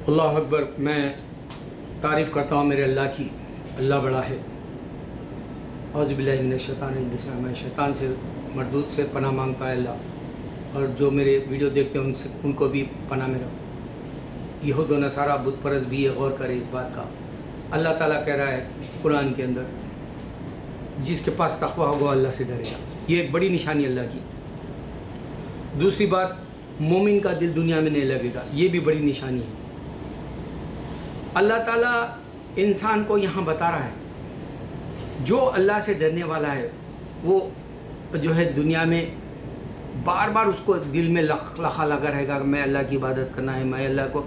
अल्लाह अकबर। मैं तारीफ़ करता हूँ मेरे अल्लाह की। अल्लाह बड़ा है। औज़ुबिल्लाहि मिनश्शैतानिर्रजीम। मैं शैतान से मरदूद से पनाह मांगता है अल्लाह, और जो मेरे वीडियो देखते हैं उनको भी पनाह में रहो। यहूद व नसारा बुत परस्त भी ये गौर करे इस बात का। अल्लाह ताला कह रहा है कुरान के अंदर, जिसके पास तक़वा होगा अल्लाह से डरेगा। ये एक बड़ी निशानी अल्लाह की। दूसरी बात, मोमिन का दिल दुनिया में नहीं लगेगा, ये भी बड़ी निशानी है। अल्लाह ताला इंसान को यहाँ बता रहा है जो अल्लाह से डरने वाला है वो जो है दुनिया में बार बार उसको दिल में लखा लगा रहेगा। मैं अल्लाह की इबादत करना है, मैं अल्लाह को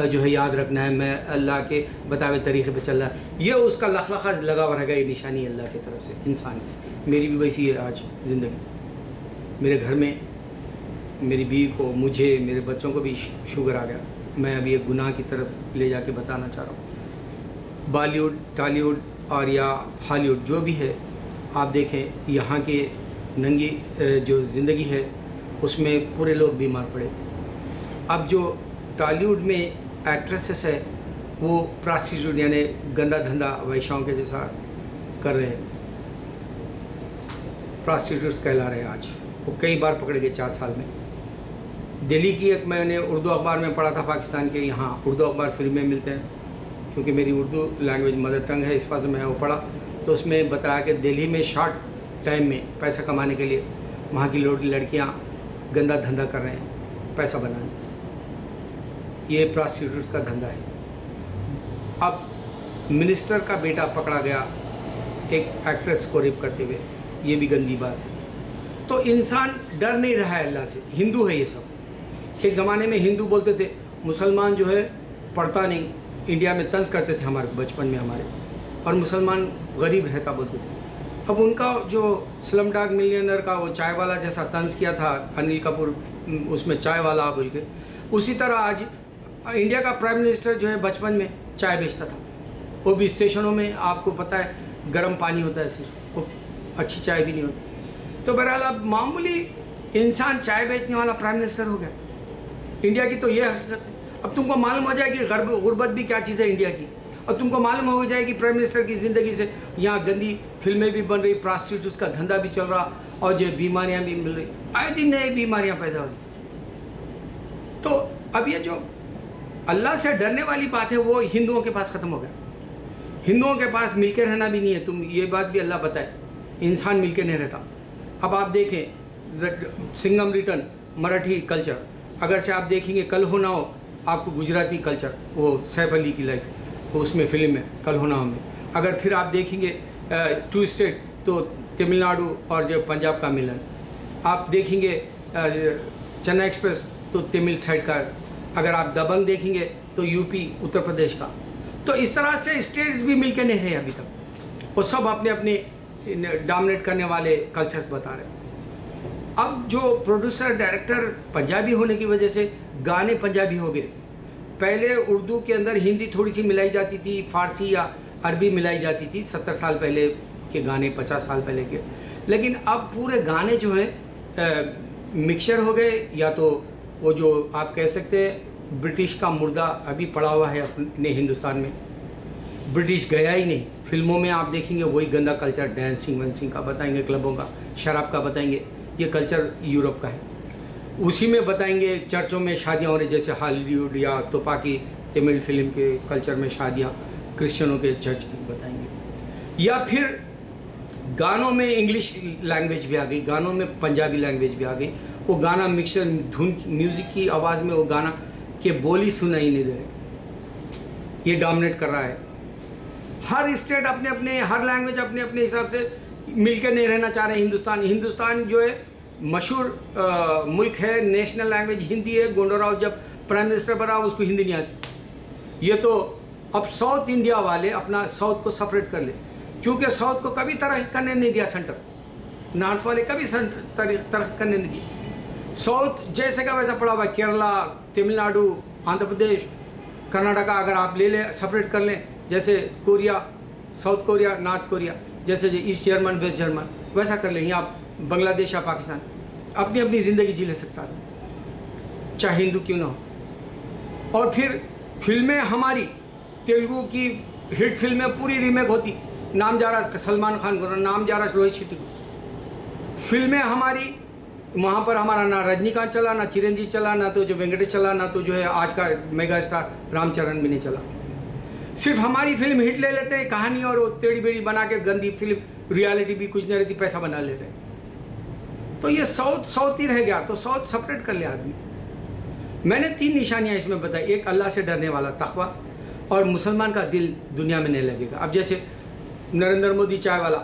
जो है याद रखना है, मैं अल्लाह के बतावे तरीक़े पे चलना है। ये उसका लखा लगा हुआ रहेगा। ये निशानी अल्लाह की तरफ से इंसान की। मेरी भी वैसी है आज ज़िंदगी। मेरे घर में मेरी बीवी को, मुझे, मेरे बच्चों को भी शुगर आ गया। मैं अभी एक गुनाह की तरफ ले जाके बताना चाह रहा हूँ। बॉलीवुड, टॉलीवुड और या हॉलीवुड जो भी है, आप देखें यहाँ के नंगी जो ज़िंदगी है उसमें पूरे लोग बीमार पड़े। अब जो टॉलीवुड में एक्ट्रेसेस है वो प्रोस्टिट्यूट यानी गंदा धंधा वैश्याओं के जैसा कर रहे हैं, प्रोस्टिट्यूट्स कहला रहे हैं आज। वो कई बार पकड़े गए 4 साल में। दिल्ली की एक मैंने उर्दू अखबार में पढ़ा था, पाकिस्तान के यहाँ उर्दू अखबार फ्री में मिलते हैं क्योंकि मेरी उर्दू लैंग्वेज मदर टंग है, इस वजह से मैं वो पढ़ा। तो उसमें बताया कि दिल्ली में शॉर्ट टाइम में पैसा कमाने के लिए वहाँ की लड़कियाँ गंदा धंधा कर रहे हैं पैसा बनाने। ये प्रोस्टिट्यूट्स का धंधा है। अब मिनिस्टर का बेटा पकड़ा गया एक एक्ट्रेस को रेप करते हुए, ये भी गंदी बात है। तो इंसान डर नहीं रहा है अल्लाह से। हिंदू है ये सब। एक ज़माने में हिंदू बोलते थे मुसलमान जो है पढ़ता नहीं, इंडिया में तंज करते थे हमारे बचपन में हमारे, और मुसलमान गरीब रहता बोलते थे। अब उनका जो स्लम डॉग मिलियनर का वो चाय वाला जैसा तंज किया था अनिल कपूर, उसमें चाय वाला बोल के, उसी तरह आज इंडिया का प्राइम मिनिस्टर जो है बचपन में चाय बेचता था। वो भी स्टेशनों में, आपको पता है गर्म पानी होता है सिर्फ, वो अच्छी चाय भी नहीं होती। तो बहरहाल अब मामूली इंसान चाय बेचने वाला प्राइम मिनिस्टर हो गया इंडिया की। तो ये हकीकत है। अब तुमको मालूम हो जाएगी गुर्बत भी क्या चीज़ है इंडिया की, और तुमको मालूम हो जाएगी प्राइम मिनिस्टर की ज़िंदगी से यहाँ गंदी फिल्में भी बन रही, प्रोस्टिट्यूट्स का धंधा भी चल रहा, और जो बीमारियाँ भी मिल रही, आए दिन नई बीमारियाँ पैदा हो रही। तो अब ये जो अल्लाह से डरने वाली बात है वो हिंदुओं के पास ख़त्म हो गया। हिंदुओं के पास मिलकर रहना भी नहीं है। तुम ये बात भी अल्लाह बताए, इंसान मिलकर नहीं रहता। अब आप देखें सिंघम रिटर्न मराठी कल्चर, अगर से आप देखेंगे कल हो ना हो, आपको गुजराती कल्चर, वो सैफ अली की लाइफ, वो उसमें फिल्म में कल हो ना हो में। अगर फिर आप देखेंगे 2 स्टेट, तो तमिलनाडु और जो पंजाब का मिलन। आप देखेंगे चेन्नई एक्सप्रेस, तो तमिल साइड का। अगर आप दबंग देखेंगे तो यूपी, उत्तर प्रदेश का। तो इस तरह से स्टेट्स भी मिलकर नहीं रहे अभी तक। वो सब अपने अपने डोमिनेट करने वाले कल्चर्स बता रहे हैं। अब जो प्रोड्यूसर डायरेक्टर पंजाबी होने की वजह से गाने पंजाबी हो गए। पहले उर्दू के अंदर हिंदी थोड़ी सी मिलाई जाती थी, फारसी या अरबी मिलाई जाती थी 70 साल पहले के गाने, 50 साल पहले के। लेकिन अब पूरे गाने जो है मिक्सचर हो गए, या तो वो जो आप कह सकते हैं ब्रिटिश का मुर्दा अभी पड़ा हुआ है अपने हिंदुस्तान में। ब्रिटिश गया ही नहीं। फिल्मों में आप देखेंगे वही गंदा कल्चर, डांसिंग वांसिंग का बताएंगे, क्लबों का, शराब का बताएंगे। ये कल्चर यूरोप का है। उसी में बताएंगे चर्चों में शादियाँ हो रही, जैसे हॉलीवुड या तुपाकी तमिल फिल्म के कल्चर में शादियाँ क्रिश्चियनों के चर्च की बताएंगे। या फिर गानों में इंग्लिश लैंग्वेज भी आ गई, गानों में पंजाबी लैंग्वेज भी आ गई। वो गाना मिक्सर, धुन, म्यूज़िक की आवाज़ में वो गाना के बोली सुनाई नहीं दे रहे। ये डोमिनेट कर रहा है। हर स्टेट अपने अपने, हर लैंग्वेज अपने अपने हिसाब से मिलकर नहीं रहना चाह रहे। हिंदुस्तान जो है मशहूर मुल्क है, नेशनल लैंग्वेज हिंदी है। गोंडोराव जब प्राइम मिनिस्टर बना उसको हिंदी नहीं आती। ये तो अब साउथ इंडिया वाले अपना साउथ को सेपरेट कर ले, क्योंकि साउथ को कभी तरह करने नहीं दिया सेंटर, नॉर्थ वाले कभी तरह करने नहीं दिया। साउथ जैसे का वैसा पड़ा हुआ। केरला, तमिलनाडु, आंध्र प्रदेश, कर्नाटका अगर आप ले लें, सेपरेट कर लें, जैसे Korea, south Korea, north Korea, जैसे ईस्ट जर्मन, वेस्ट जर्मन, वैसा कर लें। यहाँ बांग्लादेश या पाकिस्तान अपनी अपनी ज़िंदगी जी ले सकता है, चाहे हिंदू क्यों ना हो। और फिर फिल्में हमारी तेलुगु की हिट फिल्में पूरी रीमेक होती, नाम जा रहा सलमान खान को, नाम जा रहा रोहित शेट्टी को। फिल्में हमारी वहाँ पर हमारा ना रजनीकांत चला, ना चिरंजीवी चला, ना तो जो वेंकटेश चला, ना तो जो है आज का मेगा स्टार रामचरण भी नहीं चला। सिर्फ हमारी फिल्म हिट ले लेते हैं, कहानी और वो टेढ़ी बेड़ी बना के गंदी फिल्म, रियलिटी भी कुछ नहीं रहती, पैसा बना ले रहे हैं। तो ये साउथ ही रह गया, तो साउथ सेपरेट कर लिया आदमी। मैंने 3 निशानियाँ इसमें बताई। एक, अल्लाह से डरने वाला तकवा, और मुसलमान का दिल दुनिया में नहीं लगेगा। अब जैसे नरेंद्र मोदी चाय वाला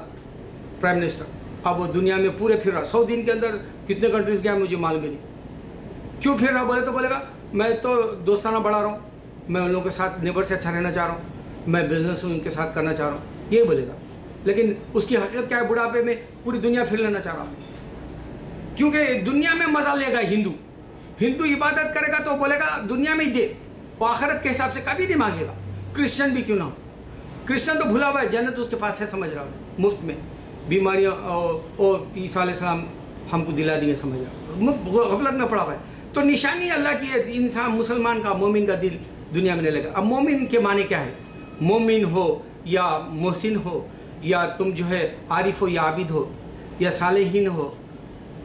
प्राइम मिनिस्टर, अब वो दुनिया में पूरे फिर रहा, 100 दिन के अंदर कितने कंट्रीज गया मुझे मालूम ही नहीं। क्यों फिर रहा? बोले तो बोलेगा मैं तो दोस्ताना बढ़ा रहा हूँ, मैं उन लोगों के साथ नेबर से अच्छा रहना चाह रहा हूँ, मैं बिजनेस उनके साथ करना चाह रहा हूँ, ये बोलेगा। लेकिन उसकी हकीकत क्या है? बुढ़ापे में पूरी दुनिया फिर लेना चाह रहा हूँ, क्योंकि दुनिया में मजा लेगा। हिंदू इबादत करेगा तो बोलेगा दुनिया में ही दे, वो आखिरत के हिसाब से कभी नहीं मांगेगा। क्रिश्चियन भी क्यों ना हो, क्रिश्चियन तो भुला हुआ है, जन्नत उसके पास है, समझ रहा हूँ, मुफ्त में बीमारियाँ और ईसा अलैहिस्सलाम हमको दिला दिए, समझ रहा हूँ, गफलत में पड़ा हुआ है। तो निशानी अल्लाह की है, इंसान मुसलमान का, मोमिन का दिल दुनिया में नहीं लगा। अब मोमिन के माने क्या है? मोमिन हो या मोहसिन हो, या तुम जो है आरिफ हो या आबिद हो, या सालेहीन हो,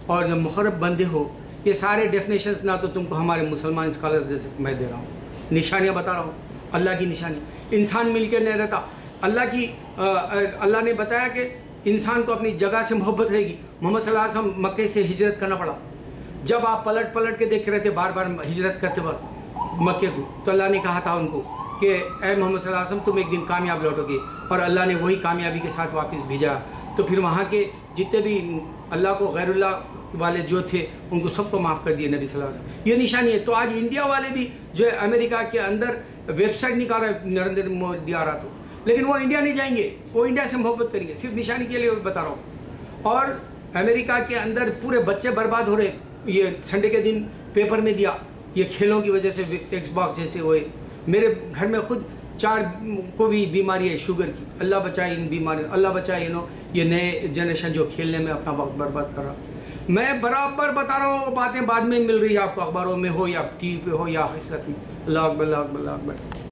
और जो मुखरब बंदे हो, ये सारे डेफिनेशंस ना तो तुमको हमारे मुसलमान स्कॉलर्स जैसे मैं दे रहा हूँ, निशानियाँ बता रहा हूँ। अल्लाह की निशानी, इंसान मिलकर नहीं रहता। अल्लाह ने बताया कि इंसान को अपनी जगह से मोहब्बत रहेगी। मोहम्मद सल्लल्लाहु अलैहि वसल्लम मक्के से हिजरत करना पड़ा, जब आप पलट के देख रहे थे बार बार हिजरत करते वक्त मक्के को, तो अल्लाह ने कहा था उनको कि ए मोहम्मद सल्लल्लाहु अलैहि वसल्लम तुम एक दिन कामयाब लौटोगे, और अल्लाह ने वही कामयाबी के साथ वापस भेजा। तो फिर वहाँ के जितने भी अल्लाह को गैरुल्लाह वाले जो थे उनको सबको माफ़ कर दिए नबी सल्लल्लाहु अलैहि वसल्लम। ये निशानी है। तो आज इंडिया वाले भी जो है अमेरिका के अंदर वेबसाइट निकाल रहे, नरेंद्र मोदी आ रहा तो, लेकिन वो इंडिया नहीं जाएंगे, वो इंडिया से मोहब्बत करेंगे, सिर्फ निशानी के लिए बता रहा हूँ। और अमेरिका के अंदर पूरे बच्चे बर्बाद हो रहे, ये संडे के दिन पेपर में दिया, ये खेलों की वजह से, एक्सबॉक्स जैसे हुए। मेरे घर में खुद 4 को भी बीमारी है शुगर की, अल्लाह बचाए इन बीमारियों, अल्लाह बचाए ये नए जनरेशन जो खेलने में अपना वक्त बर्बाद कर रहा। मैं बराबर बता रहा हूँ, बातें बाद में मिल रही है आपको, अखबारों में हो या टीवी पे हो या हकीकत में। अल्लाह अकबर, अल्लाह अकबर, अल्लाह अकबर।